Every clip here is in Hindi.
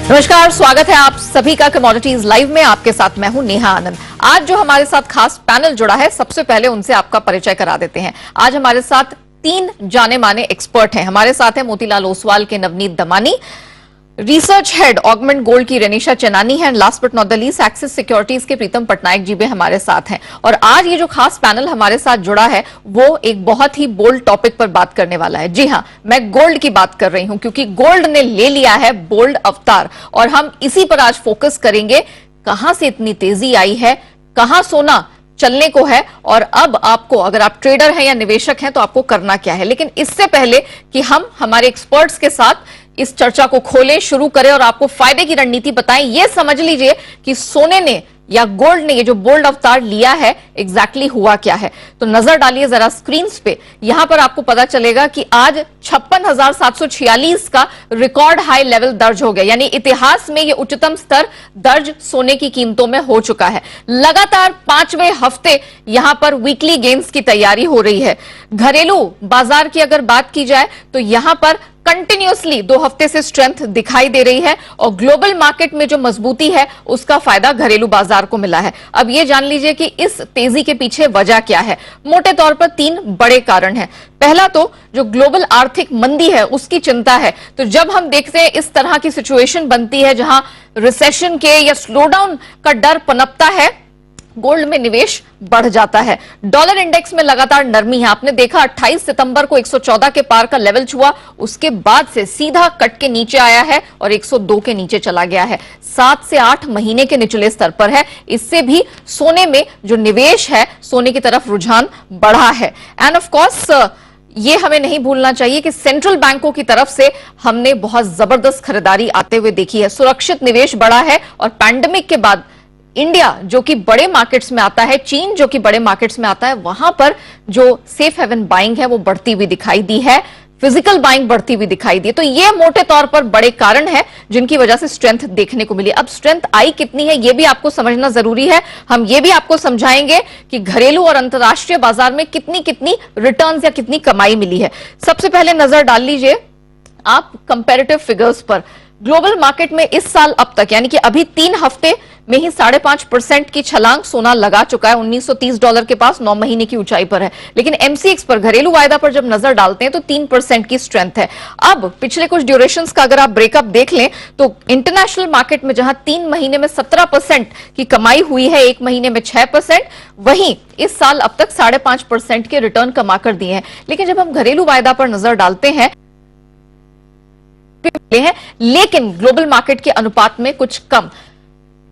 नमस्कार, स्वागत है आप सभी का कमोडिटीज लाइव में। आपके साथ मैं हूं नेहा आनंद। आज जो हमारे साथ खास पैनल जुड़ा है, सबसे पहले उनसे आपका परिचय करा देते हैं। आज हमारे साथ 3 जाने माने एक्सपर्ट हैं। हमारे साथ है मोतीलाल ओसवाल के Navneet Damani, research head augment gold की रेनिशा चेनानी है, last but not the least axis securities के प्रीतम पटनायक जी भी हमारे साथ हैं। और आज ये जो खास पैनल हमारे साथ जुड़ा है वो एक बहुत ही बोल्ड टॉपिक पर बात करने वाला है। जी हां, मैं गोल्ड की बात कर रही हूं क्योंकि गोल्ड ने ले लिया है बोल्ड अवतार और हम इसी पर आज फोकस करेंगे। कहां से इतनी तेजी आई है, कहां सोना चलने को है और अब आपको, अगर आप ट्रेडर हैं या निवेशक हैं, तो आपको करना क्या है। लेकिन इससे पहले कि हम हमारे एक्सपर्ट्स के साथ इस चर्चा को खोलें, शुरू करें और आपको फायदे की रणनीति बताएं, यह समझ लीजिए कि सोने ने या गोल्ड ने ये जो बोल्ड अवतार लिया है एग्जैक्टली हुआ क्या है। तो नजर डालिए जरा स्क्रीन पे। यहां पर आपको पता चलेगा कि आज 56,746 का रिकॉर्ड हाई लेवल दर्ज हो गया, यानी इतिहास में ये उच्चतम स्तर दर्ज सोने की कीमतों में हो चुका है। लगातार 5वें हफ्ते यहां पर वीकली गेन्स की तैयारी हो रही है। घरेलू बाजार की अगर बात की जाए तो यहां पर कंटिन्यूअसली 2 हफ्ते से स्ट्रेंथ दिखाई दे रही है और ग्लोबल मार्केट में जो मजबूती है उसका फायदा घरेलू बाजार को मिला है। अब ये जान लीजिए कि इस तेजी के पीछे वजह क्या है। मोटे तौर पर 3 बड़े कारण हैं। पहला तो जो ग्लोबल आर्थिक मंदी है उसकी चिंता है। तो जब हम देखते हैं इस तरह की सिचुएशन बनती है जहां रिसेशन के या स्लोडाउन का डर पनपता है, गोल्ड में निवेश बढ़ जाता है। डॉलर इंडेक्स में लगातार नरमी है। आपने देखा 28 सितंबर को 114 के पार का लेवल छुआ, उसके बाद से सीधा कट के नीचे आया है और 102 के नीचे चला गया है। 7 से 8 महीने के निचले स्तर पर है। इससे भी सोने में जो निवेश है, सोने की तरफ रुझान बढ़ा है। एंड ऑफ कोर्स ये हमें नहीं भूलना चाहिए कि सेंट्रल बैंकों की तरफ से हमने बहुत जबरदस्त खरीदारी आते हुए देखी है। सुरक्षित निवेश बढ़ा है और पैंडेमिक के बाद इंडिया जो कि बड़े मार्केट्स में आता है, चीन जो कि बड़े मार्केट्स में आता है, वहां पर जो सेफ हेवन बाइंग है वो बढ़ती हुई दिखाई दी है, फिजिकल बाइंग बढ़ती हुई दिखाई दी। तो ये मोटे तौर पर बड़े कारण हैं जिनकी वजह से स्ट्रेंथ देखने को मिली। अब स्ट्रेंथ आई कितनी है ये भी आपको समझना जरूरी है। हम ये भी आपको समझाएंगे कि घरेलू और अंतरराष्ट्रीय बाजार में कितनी कितनी रिटर्न्स या कितनी कमाई मिली है। सबसे पहले नजर डाल लीजिए आप कंपैरेटिव फिगर्स पर। ग्लोबल मार्केट में इस साल अब तक, यानी कि अभी 3 हफ्ते में ही 5.5% की छलांग सोना लगा चुका है। $1930 के पास 9 महीने की ऊंचाई पर है। लेकिन एमसीएक्स पर, घरेलू वायदा पर जब नजर डालते हैं तो 3% की स्ट्रेंथ है। अब पिछले कुछ ड्यूरेशंस का अगर आप ब्रेकअप देख लें तो इंटरनेशनल मार्केट में जहां 3 महीने में 17% की कमाई हुई है, 1 महीने में 6%, वहीं इस साल अब तक 5.5% के रिटर्न कमा कर दिए हैं। लेकिन जब हम घरेलू वायदा पर नजर डालते हैं लेकिन ग्लोबल मार्केट के अनुपात में कुछ कम।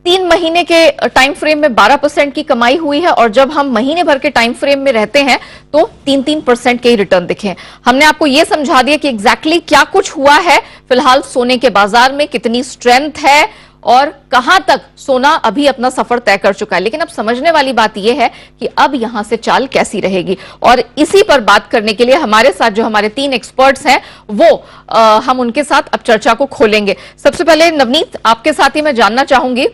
3 महीने के टाइम फ्रेम में 12% की कमाई हुई है और जब हम महीने भर के टाइम फ्रेम में रहते हैं तो 3% के ही रिटर्न दिखे। हमने आपको यह समझा दिया कि एग्जैक्टली क्या कुछ हुआ है फिलहाल सोने के बाजार में, कितनी स्ट्रेंथ है और कहां तक सोना अभी अपना सफर तय कर चुका है। लेकिन अब समझने वाली बात यह है कि अब यहां से चाल कैसी रहेगी और इसी पर बात करने के लिए हमारे साथ जो हमारे 3 एक्सपर्ट्स हैं वो हम उनके साथ अब चर्चा को खोलेंगे। सबसे पहले नवनीत, आपके साथ ही मैं जानना चाहूंगी,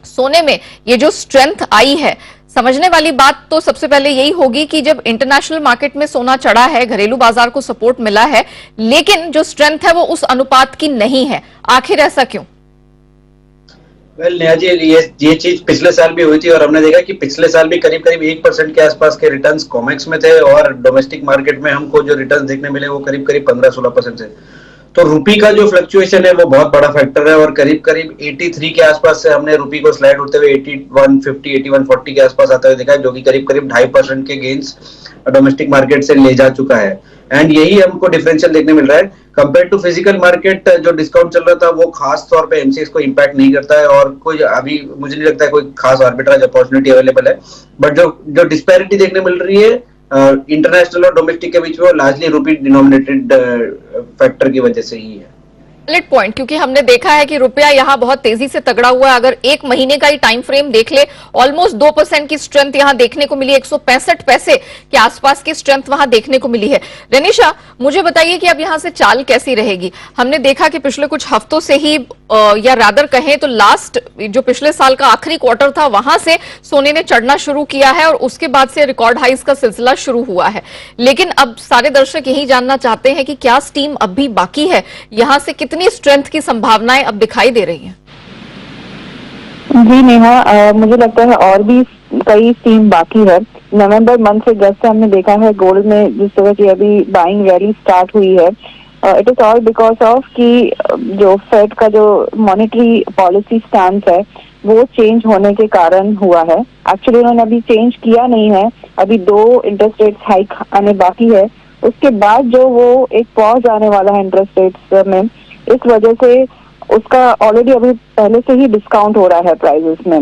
सोने में ये जो स्ट्रेंथ आई है, समझने वाली बात तो सबसे पहले यही होगी कि जब इंटरनेशनल मार्केट में सोना चढ़ा है, घरेलू बाजार को सपोर्ट मिला है, लेकिन जो स्ट्रेंथ है वो उस अनुपात की नहीं है। आखिर ऐसा क्यों? नेहा जी, ये चीज पिछले साल भी हुई थी और हमने देखा कि पिछले साल भी करीब 1% के आसपास के रिटर्न्स कॉमेक्स में थे और डोमेस्टिक मार्केट में हमको जो रिटर्न्स देखने मिले वो करीब 15-16% थे। तो रुपी का जो फ्लक्चुएशन है वो बहुत बड़ा फैक्टर है और करीब 83 के आसपास से हमने रुपी को स्लाइड होते हुए 8150, 8140 के आसपास आता हुआ देखा है, जो कि करीब 2.5% के गेन्स डोमेस्टिक मार्केट से ले जा चुका है। एंड यही हमको डिफरेंशियल देखने मिल रहा है कंपेयर टू फिजिकल मार्केट। जो डिस्काउंट चल रहा था वो खास तौर पे एमसीएक्स को इंपैक्ट नहीं करता है और कोई अभी मुझे नहीं लगता है कोई खास आर्बिट्राज अपॉर्चुनिटी अवेलेबल है। बट जो डिस्पैरिटी देखने मिल रही है इंटरनेशनल और डोमेस्टिक के बीच में, वो लार्जली रुपी डिनोमिनेटेड फैक्टर की वजह से ही है। वैलिड पॉइंट, क्योंकि हमने देखा है कि रुपया यहां बहुत तेजी से तगड़ा हुआ है। अगर 1 महीने का ही टाइम फ्रेम देख ले, ऑलमोस्ट 2% की स्ट्रेंथ यहां देखने को मिली, 165 पैसे के आसपास की स्ट्रेंथ वहां देखने को मिली है। रेनिशा, मुझे बताइए कि अब यहां से चाल कैसी रहेगी? हमने देखा कि पिछले कुछ हफ्तों से ही या रादर कहें तो लास्ट जो पिछले साल का आखिरी क्वार्टर था वहां से सोने ने चढ़ना शुरू किया है और उसके बाद से रिकॉर्ड हाइस का सिलसिला शुरू हुआ है। लेकिन अब सारे दर्शक यही जानना चाहते हैं कि क्या स्टीम अब भी बाकी है, यहां से कितनी कितनी स्ट्रेंथ की संभावनाएं अब दिखाई दे रही हैं? जी नेहा, मुझे लगता है और भी कई सीन बाकी है। नवंबर मंथ से जैसे हमने देखा है गोल्ड में जिस तरह की अभी बाइंग रैली स्टार्ट हुई है, it is all because of कि जो फेड का जो मॉनेटरी पॉलिसी स्टैंड है वो चेंज होने के कारण हुआ है। एक्चुअली उन्होंने अभी चेंज किया नहीं है, अभी 2 इंटरेस्ट रेट हाइक आने बाकी है। उसके बाद जो वो एक पॉज आने वाला है इंटरेस्ट रेट्स में, इस वजह से उसका ऑलरेडी अभी पहले से ही डिस्काउंट हो रहा है प्राइजेस में।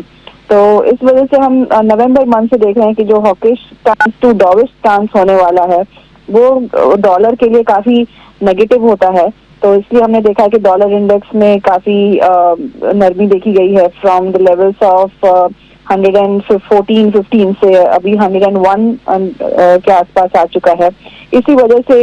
तो इस वजह से हम नवंबर मंथ से देख रहे हैं कि जो हॉकिश स्टांस टू डॉविश स्टांस होने वाला है वो डॉलर के लिए काफी नेगेटिव होता है। तो इसलिए हमने देखा है कि डॉलर इंडेक्स में काफी नरमी देखी गई है फ्रॉम द लेवल्स ऑफ 114-15 से अभी 101 के आसपास आ चुका है। इसी वजह से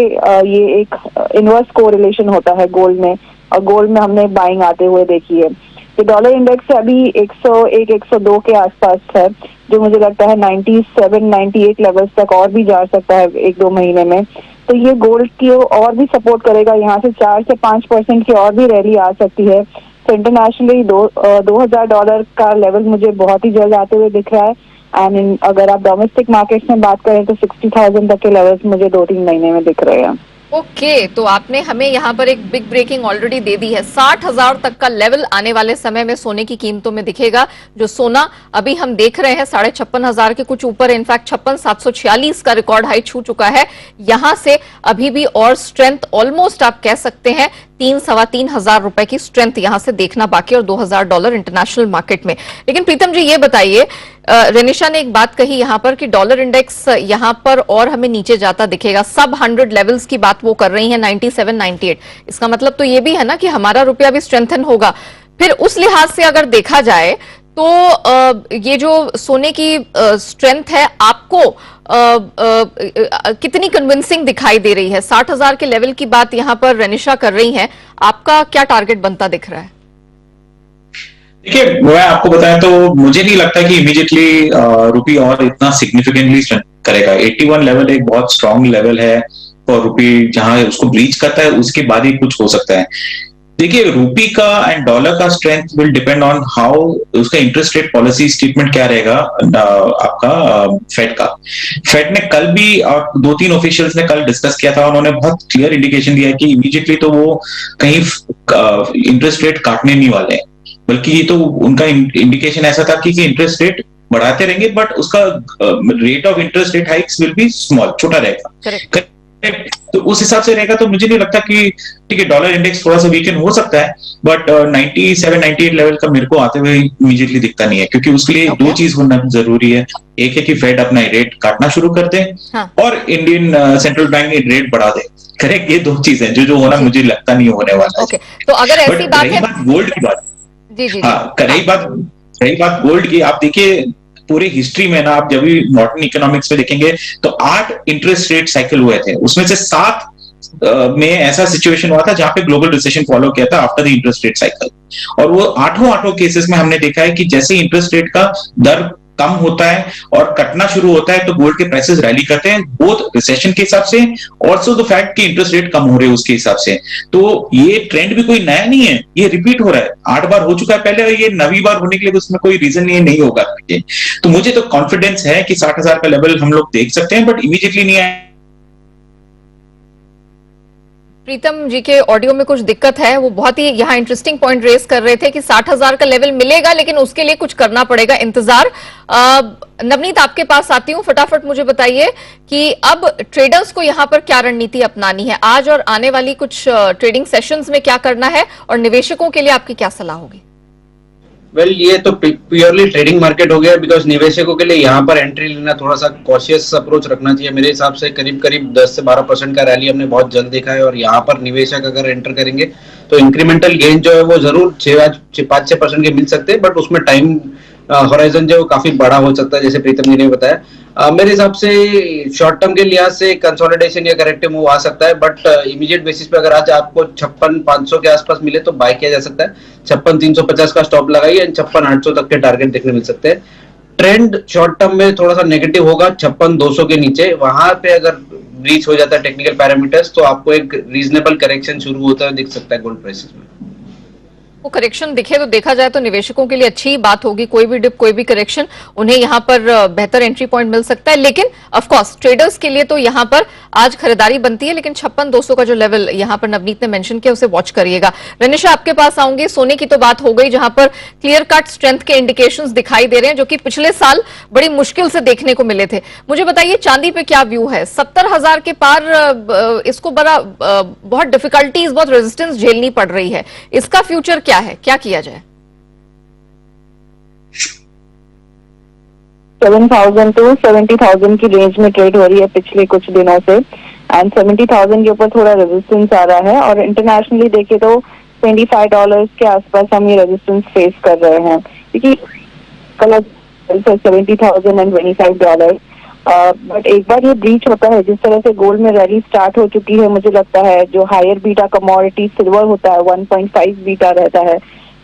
ये एक इनवर्स कोरिलेशन होता है गोल्ड में, और गोल्ड में हमने बाइंग आते हुए देखी है। तो डॉलर इंडेक्स अभी 101-102 के आसपास है, जो मुझे लगता है 97-98 लेवल्स तक और भी जा सकता है 1-2 महीने में। तो ये गोल्ड की और भी सपोर्ट करेगा, यहाँ से 4 से 5% की और भी रैली आ सकती है। तो इंटरनेशनली $2000 का लेवल मुझे बहुत ही जल्द आते हुए दिख रहा है। एंड अगर आप डोमेस्टिक मार्केट्स में बात करें तो 60,000 तक के लेवल्स मुझे 2-3 महीने में दिख रहे हैं। ओके, तो आपने हमें यहाँ पर एक बिग ब्रेकिंग ऑलरेडी दे दी है। 60,000 तक का लेवल आने वाले समय में सोने की कीमतों में दिखेगा। जो सोना अभी हम देख रहे हैं 56,500 के कुछ ऊपर, इनफैक्ट 56,746 का रिकॉर्ड हाई छू चुका है। यहां से अभी भी और स्ट्रेंथ ऑलमोस्ट आप कह सकते हैं 3-3,500 रुपए की स्ट्रेंथ यहां से देखना बाकी, और $2,000 इंटरनेशनल मार्केट में। लेकिन प्रीतम जी ये बताइए, रेनिशा ने एक बात कही यहां पर कि डॉलर इंडेक्स यहां पर और हमें नीचे जाता दिखेगा, सब 100 लेवल्स की बात वो कर रही हैं, 97-98। इसका मतलब तो ये भी है ना कि हमारा रुपया भी स्ट्रेंथन होगा। फिर उस लिहाज से अगर देखा जाए तो ये जो सोने की स्ट्रेंथ है आपको कितनी कन्विंसिंग दिखाई दे रही है? 60,000 के लेवल की बात यहां पर रेनिशा कर रही हैं, आपका क्या टारगेट बनता दिख रहा है? देखिए, मैं आपको बताएं तो मुझे नहीं लगता कि इमीडिएटली रुपी और इतना सिग्निफिकेंटली करेगा। 81 लेवल एक बहुत स्ट्रांग लेवल है और रुपी जहां उसको ब्रीच करता है उसके बाद ही कुछ हो सकता है। देखिए, रुपी का एंड डॉलर का strength will depend on how उसका इंटरेस्ट रेट पॉलिसी स्टेटमेंट क्या रहेगा आपका फेड का। फेड ने कल भी और 2-3 ऑफिशियल्स ने कल डिस्कस किया था, उन्होंने बहुत क्लियर इंडिकेशन दिया है कि इमीडिएटली तो वो कहीं इंटरेस्ट रेट काटने नहीं वाले हैं, बल्कि ये तो उनका इंडिकेशन ऐसा था कि इंटरेस्ट रेट बढ़ाते रहेंगे बट उसका rate of interest rate hikes will be small, छोटा रहेगा। तो उस हिसाब से रहेगा तो मुझे नहीं लगता कि ठीक है डॉलर इंडेक्स थोड़ा सा वीकन हो सकता है, बट 97-98 लेवल का मेरे को आते हुए इमीडिएटली दिखता नहीं है, क्योंकि उसके लिए 2 चीज होना जरूरी है। एक है कि फेड अपना रेट काटना शुरू कर दे, हाँ। और इंडियन सेंट्रल बैंक रेट बढ़ा दे। करेक्ट, ये 2 चीज है जो होना मुझे लगता नहीं होने वाला है। तो अगर ऐसी बात है, गोल्ड की बात, जी हाँ, रही बात गोल्ड की, आप देखिए पूरी हिस्ट्री में ना, आप जब भी मॉडर्न इकोनॉमिक्स में देखेंगे तो 8 इंटरेस्ट रेट साइकिल हुए थे, उसमें से 7 में ऐसा सिचुएशन हुआ था जहां पे ग्लोबल रिसेशन फॉलो किया था after the interest rate cycle. और वो आठों केसेस में हमने देखा है कि जैसे इंटरेस्ट रेट का दर कम होता है और कटना शुरू होता है तो गोल्ड के प्राइसेस रैली करते हैं, बोथ रिसेशन के हिसाब से, ऑल्सो द फैक्ट कि इंटरेस्ट रेट कम हो रहे हैं उसके हिसाब से। तो ये ट्रेंड भी कोई नया नहीं है, ये रिपीट हो रहा है, 8 बार हो चुका है पहले, ये 9वीं बार होने के लिए उसमें कोई रीजन नहीं होगा। तो मुझे तो कॉन्फिडेंस है कि 60,000 का लेवल हम लोग देख सकते हैं, बट इमीडिएटली नहीं आए। प्रीतम जी के ऑडियो में कुछ दिक्कत है, वो बहुत ही यहाँ इंटरेस्टिंग पॉइंट रेस कर रहे थे कि 60,000 का लेवल मिलेगा लेकिन उसके लिए कुछ करना पड़ेगा, इंतजार। नवनीत, आपके पास आती हूँ, फटाफट मुझे बताइए कि अब ट्रेडर्स को यहाँ पर क्या रणनीति अपनानी है, आज और आने वाली कुछ ट्रेडिंग सेशंस में क्या करना है, और निवेशकों के लिए आपकी क्या सलाह होगी? वेल, ये तो प्योरली ट्रेडिंग मार्केट हो गया, बिकॉज निवेशकों के लिए यहाँ पर एंट्री लेना थोड़ा सा कॉशियस अप्रोच रखना चाहिए। मेरे हिसाब से करीब 10 से 12% का रैली हमने बहुत जल्द देखा है, और यहाँ पर निवेशक अगर एंटर करेंगे तो इंक्रीमेंटल गेन जो है वो जरूर 5-6% के मिल सकते हैं, बट उसमें टाइम होराइजन जो काफी बड़ा हो सकता है, जैसे प्रीतम जी ने बताया। मेरे हिसाब से शॉर्ट टर्म के लिहाज से कंसोलिडेशन या करेक्टिव मूव आ सकता है, बट इमीडिएट बेसिस पे अगर आज आपको 56,500 के आसपास मिले तो बाय किया जा सकता है। 56,350 का स्टॉप लगाइए एंड 56,800 तक के टारगेट देखने मिल सकते हैं। ट्रेंड शॉर्ट टर्म में थोड़ा सा नेगेटिव होगा 56,200 के नीचे, वहां पे अगर ब्रीच हो जाता है टेक्निकल पैरामीटर्स, तो आपको एक रीजनेबल करेक्शन शुरू होता है दिख सकता है गोल्ड प्राइसेस में। वो करेक्शन दिखे तो देखा जाए तो निवेशकों के लिए अच्छी ही बात होगी। कोई भी डिप, कोई भी करेक्शन, उन्हें यहां पर बेहतर एंट्री पॉइंट मिल सकता है। लेकिन ऑफ कोर्स ट्रेडर्स के लिए तो यहां पर आज खरीदारी बनती है, लेकिन 56,200 का जो लेवल यहां पर नवनीत ने मेंशन किया उसे वॉच करिएगा। रनिशा, आपके पास आऊंगी। सोने की तो बात हो गई, जहां पर क्लियर कट स्ट्रेंथ के इंडिकेशंस दिखाई दे रहे हैं, जो कि पिछले साल बड़ी मुश्किल से देखने को मिले थे। मुझे बताइए चांदी पे क्या व्यू है? 70,000 के पार इसको बड़ा बहुत डिफिकल्टीज, बहुत रेजिस्टेंस झेलनी पड़ रही है। इसका फ्यूचर क्या है, क्या किया जाए? 7,000 टू 70,000 की रेंज में ट्रेड हो रही है पिछले कुछ दिनों से, एंड 70,000 के ऊपर थोड़ा रेजिस्टेंस आ रहा है। और इंटरनेशनली देखे तो $25 के आसपास हम ये रेजिस्टेंस फेस कर रहे हैं, क्योंकि कलर 70,000 एंड $25। बट एक बार ये ब्रीच होता है, जिस तरह से गोल्ड में रैली स्टार्ट हो चुकी है, मुझे लगता है जो हायर बीटा कमोडिटी सिल्वर होता है 1.5 बीटा रहता है,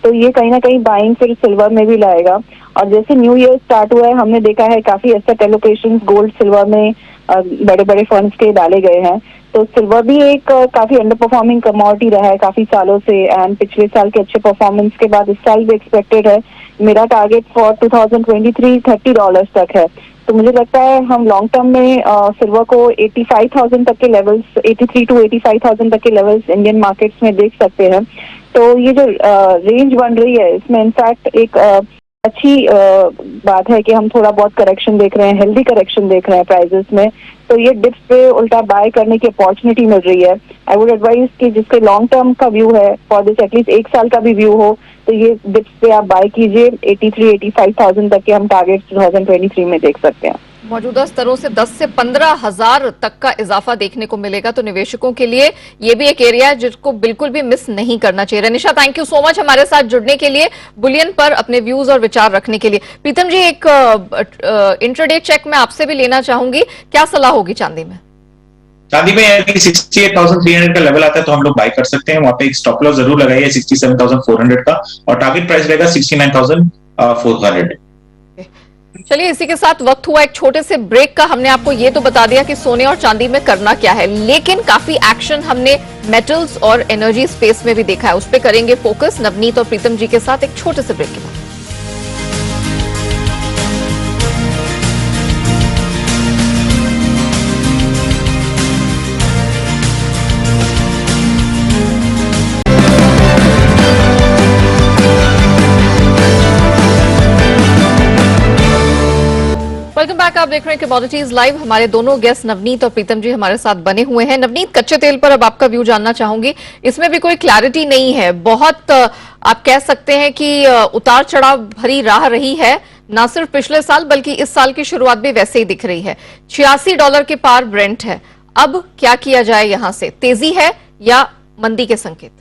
तो ये कहीं ना कहीं बाइंग फिर सिल्वर में भी लाएगा। और जैसे न्यू ईयर स्टार्ट हुआ है, हमने देखा है काफी एसेट एलोकेशन गोल्ड सिल्वर में बड़े बड़े फंड्स के डाले गए हैं। तो सिल्वर भी एक काफी अंडर परफॉर्मिंग कमोडिटी रहा है काफी सालों से, एंड पिछले साल के अच्छे परफॉर्मेंस के बाद इस साल भी एक्सपेक्टेड है। मेरा टारगेट फॉर 2023 $30 तक है। तो मुझे लगता है हम लॉन्ग टर्म में सिल्वर को 85,000 तक के लेवल्स, 83 to 85,000 तक के लेवल्स इंडियन मार्केट्स में देख सकते हैं। तो ये जो रेंज बन रही है, इसमें इनफैक्ट एक अच्छी बात है कि हम थोड़ा बहुत करेक्शन देख रहे हैं, हेल्दी करेक्शन देख रहे हैं प्राइजेस में। तो ये डिप्स पे उल्टा बाय करने की अपॉर्चुनिटी मिल रही है। आई वुड एडवाइज कि जिसके लॉन्ग टर्म का व्यू है, फॉर दिस एटलीस्ट 1 साल का भी व्यू हो, तो ये डिप्स पे आप बाय कीजिए। 83-85,000 तक के हम टारगेट 2023 में देख सकते हैं। मौजूदा स्तरों से 10 से 15,000 तक का इजाफा देखने को मिलेगा, तो निवेशकों के लिए ये भी एक एरिया है जिसको बिल्कुल भी मिस नहीं करना चाहिए। रनिशा, थैंक यू सो मच हमारे साथ जुड़ने के लिए, बुलियन पर अपने व्यूज और विचार रखने के लिए। प्रीतम जी, एक इंट्राडे चेक में आपसे भी लेना चाहूंगी, क्या सलाह होगी चांदी में? चांदी में यदि 68,300 का लेवल आता है तो हम लोग बाय कर सकते हैं। वहां पे एक स्टॉप लॉस जरूर लगाइए 67,400 का, और टारगेट प्राइस रहेगा 69,400। चलिए, इसी के साथ वक्त हुआ एक छोटे से ब्रेक का। हमने आपको ये तो बता दिया कि सोने और चांदी में करना क्या है, लेकिन काफी एक्शन हमने मेटल्स और एनर्जी स्पेस में भी देखा है। उस पर करेंगे फोकस नवनीत और प्रीतम जी के साथ एक छोटे से ब्रेक के बाद। Welcome back. आप देख रहे हैं कमोडिटीज लाइव। हमारे दोनों गेस्ट नवनीत और प्रीतम जी हमारे साथ बने हुए हैं। नवनीत, कच्चे तेल पर अब आपका व्यू जानना चाहूंगी। इसमें भी कोई क्लैरिटी नहीं है, बहुत आप कह सकते हैं कि उतार चढ़ाव भरी राह रही है, ना सिर्फ पिछले साल बल्कि इस साल की शुरुआत भी वैसे ही दिख रही है। $86 के पार ब्रेंट है। अब क्या किया जाए? यहां से तेजी है या मंदी के संकेत?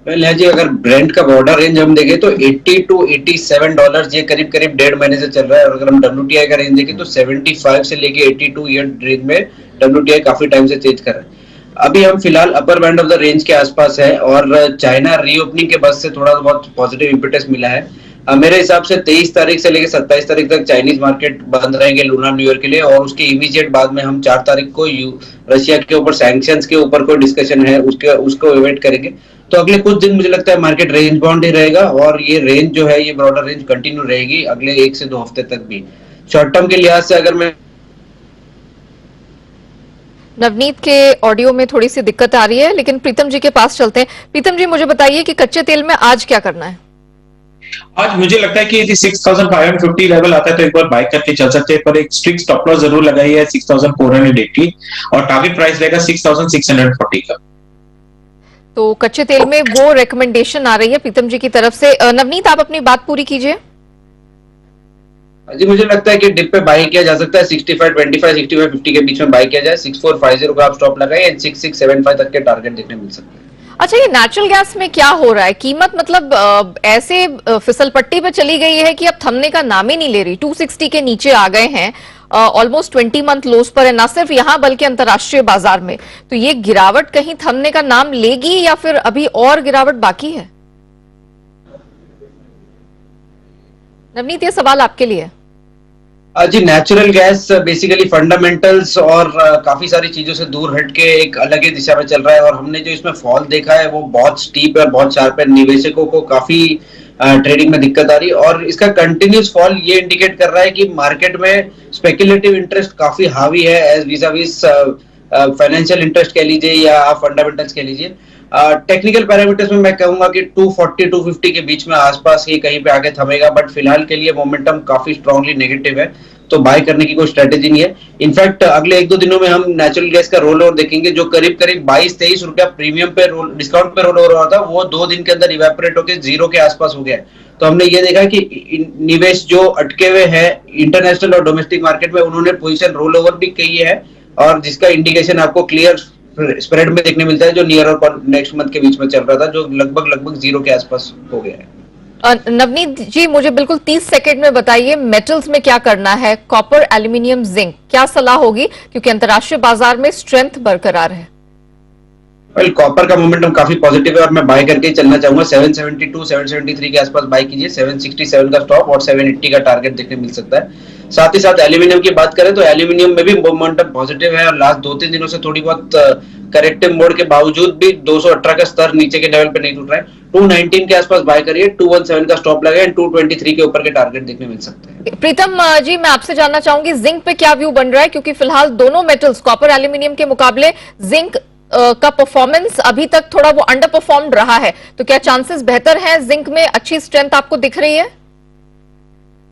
जी, अगर ब्रेंट का बॉर्डर रेंज हम देखें तो 80 to 87 डॉलर ये करीब करीब 1.5 महीने से चल रहा है। और अगर हम WTI का रेंज देखें तो 75 से लेके 82 ये रेंज में WTI काफी टाइम से तेज कर रहा है। अभी हम फिलहाल upper band of the range के आसपास है, और चाइना रीओपनिंग के बाद से थोड़ा बहुत पॉजिटिव इम्पेटस मिला है। मेरे हिसाब से 23 तारीख से लेकर 27 तारीख तक चाइनीज मार्केट बंद रहेंगे लूनार न्यू ईयर के लिए, और उसके इमीडिएट बाद में हम 4 तारीख को रशिया के ऊपर सैंक्शंस के ऊपर कोई डिस्कशन है उसको अवॉइड करेंगे। तो अगले कुछ दिन मुझे लगता है मार्केट रेंज बाउंड ही रहेगा, और ये रेंज जो है, ये ब्रॉडर रेंज कंटिन्यू रहेगी अगले 1 से 2 हफ्ते तक भी। शॉर्ट टर्म के लिहाज से अगर मैं नवनीत के ऑडियो में थोड़ी सी दिक्कत आ रही है, लेकिन प्रीतम जी के पास चलते हैं। प्रीतम जी, मुझे बताइए कि कच्चे तेल में आज क्या करना है? आज मुझे लगता है कि यदि 6,550 लेवल आता है तो एक बार बाय करके चल सकते हैं, पर एक स्ट्रिक्ट स्टॉप लॉस जरूर लगाई है 6,480, और टारगेट प्राइस रहेगा 6,640 का। तो कच्चे तेल में वो रिकमेंडेशन आ रही है प्रीतम जी की तरफ से। नवनीत, आप अपनी बात पूरी कीजिए। जी, मुझे लगता है कि डिप पे बाय किया जा सकता है 65.25 65.50 के बीच में बाय किया जाए। 6450 का आप स्टॉप लगाइए, 6675 तक के टारगेट देखने मिल सकते हैं। अच्छा, ये नेचुरल गैस में क्या हो रहा है? कीमत मतलब ऐसे फिसल पट्टी पे चली गई है कि अब थमने का नाम ही नहीं ले रही। 260 के नीचे आ गए हैं, ऑलमोस्ट 20 मंथ लोस पर है, ना सिर्फ यहां बल्कि अंतर्राष्ट्रीय बाजार में। तो ये गिरावट कहीं थमने का नाम लेगी या फिर अभी और गिरावट बाकी है? नवनीत, ये सवाल आपके लिए। जी, नेचुरल गैस बेसिकली फंडामेंटल्स और काफी सारी चीजों से दूर हट के एक अलग ही दिशा में चल रहा है, और हमने जो इसमें फॉल देखा है वो बहुत स्टीप है और बहुत शार्प है। निवेशकों को काफी ट्रेडिंग में दिक्कत आ रही है, और इसका कंटिन्यूस फॉल ये इंडिकेट कर रहा है कि मार्केट में स्पेकुलेटिव इंटरेस्ट काफी हावी है एज विज़ाविस फाइनेंशियल इंटरेस्ट कह लीजिए या आप फंडामेंटल्स कह लीजिए। टेक्निकल पैरामीटर्स में मैं कहूंगा कि 240 250 के बीच में आसपास ही कहीं पे आके थमेगा, बट फिलहाल के लिए मोमेंटम काफी स्ट्रांगली नेगेटिव है, तो बाय करने की कोई स्ट्रेटेजी नहीं है। इनफैक्ट अगले 1-2 दिनों में हम नेचुरल गैस का रोल ओवर देखेंगे, जो करीब करीब 22-23 रुपया प्रीमियम पे डिस्काउंट पे रोल ओवर हो रहा था, वो 2 दिन के अंदर इवेपोरेट होकर जीरो के आसपास हो गया है। तो हमने ये देखा कि निवेश जो अटके हुए हैं इंटरनेशनल और डोमेस्टिक मार्केट में, उन्होंने पोजीशन रोल ओवर भी की है, और जिसका इंडिकेशन आपको क्लियर स्प्रेड में देखने मिलता है, जो नियर और नेक्स्ट मंथ के बीच में चल रहा था, जो लगभग जीरो के आसपास हो गया है। नवनीत जी, मुझे बिल्कुल 30 सेकंड में बताइए, मेटल्स में क्या करना है? कॉपर, एल्यूमिनियम, जिंक, क्या सलाह होगी, क्योंकि अंतर्राष्ट्रीय बाजार में स्ट्रेंथ बरकरार है? वेल, कॉपर का मोमेंटम काफी पॉजिटिव है और मैं बाय करके चलना चाहूंगा। 772 773 के आसपास बाय कीजिए, 767 का स्टॉप और 780 का टारगेट देखने मिल सकता है। साथ ही साथ एल्यूमिनियम की बात करें तो एल्यूमिनियम में भी मोमेंटम पॉजिटिव है, और लास्ट 2-3 दिनों से थोड़ी बहुत करेक्टिव मोड के बावजूद भी 218 का स्तर नीचे के लेवल पे नहीं टूट रहा है। 219 के आसपास बाय करिए, 217 का स्टॉप लगा है, 223 के ऊपर के टारगेट देखने मिल सकते हैं। प्रीतम जी, मैं आपसे जानना चाहूंगी जिंक पे क्या व्यू बन रहा है, क्योंकि फिलहाल दोनों मेटल्स कॉपर एल्यूमिनियम के मुकाबले जिंक का परफॉर्मेंस अभी तक थोड़ा वो अंडर परफॉर्म्ड रहा है, तो क्या चांसेस बेहतर हैं? जिंक में अच्छी स्ट्रेंथ आपको दिख रही है?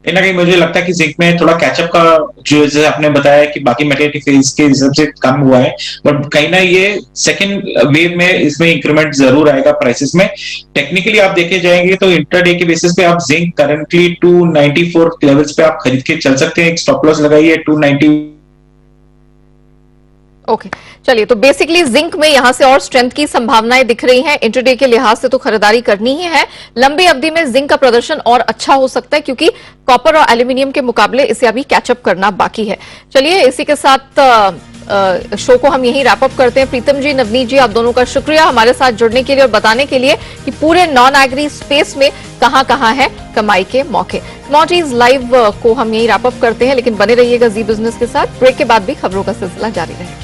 कहीं ना कहीं मुझे लगता है कि जिंक में थोड़ा कैचअप का, जो जैसे आपने बताया कि बाकी मेटल के फेज के हिसाब से कम हुआ है, बट कहीं ना ये सेकंड वेव में इसमें इंक्रीमेंट जरूर आएगा प्राइसेस में। टेक्निकली आप देखे जाएंगे तो इंट्राडे के बेसिस पे आप जिंक करंटली 294 लेवल्स पे आप खरीद के चल सकते हैं। एक स्टॉप लॉस लगाइए 290। ओके, चलिए, तो बेसिकली जिंक में यहां से और स्ट्रेंथ की संभावनाएं दिख रही हैं। इंटरडे के लिहाज से तो खरीदारी करनी ही है। लंबी अवधि में जिंक का प्रदर्शन और अच्छा हो सकता है, क्योंकि कॉपर और एल्यूमिनियम के मुकाबले इसे अभी कैचअप करना बाकी है। चलिए, इसी के साथ शो को हम यहीं रैप अप करते हैं। प्रीतम जी, नवनीत जी, आप दोनों का शुक्रिया हमारे साथ जुड़ने के लिए और बताने के लिए कि पूरे नॉन एग्री स्पेस में कहां कहां है कमाई के मौके। कमोडिटीज लाइव को हम यहीं रैप अप करते हैं, लेकिन बने रहिएगा जी बिजनेस के साथ। ब्रेक के बाद भी खबरों का सिलसिला जारी रहेगा।